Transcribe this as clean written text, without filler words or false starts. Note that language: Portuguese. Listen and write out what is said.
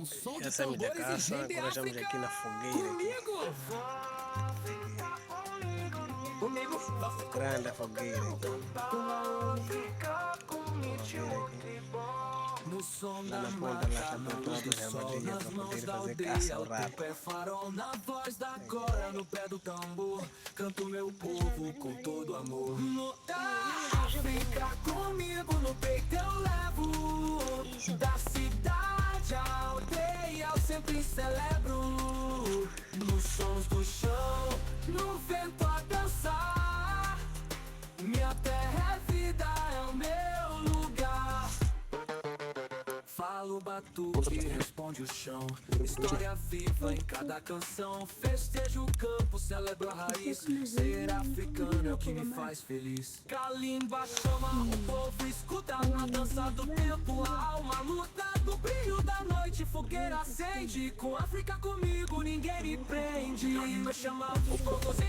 Um som de Essa é a minha tambores e casa, gente agora estamos África. aqui na fogueira. Comigo. Comigo. Grande a fogueira aqui. No som Lá da na ponta lá mata, está na luz todas do as sol, armadilhas nas para mãos poder da fazer caça aldeia. ao O rato. tempo é farol, na voz da cora, no pé do tambor. Canto meu povo com todo amor. No África comigo, no peito eu levo. Da cidade à aldeia eu sempre celebro. Nos sons do chão, no vento a dançar. Minha terra é vida, é o meu lugar. Falo batuque, responde o chão. História viva em cada canção. Festejo o campo, celebro a raiz. Ser africano é o que me faz feliz. Kalimba chama o povo, escuta na dança do tempo. A alma luta do brilho da noite. Fogueira acende, com África comigo ninguém me prende. Me chama o povo sem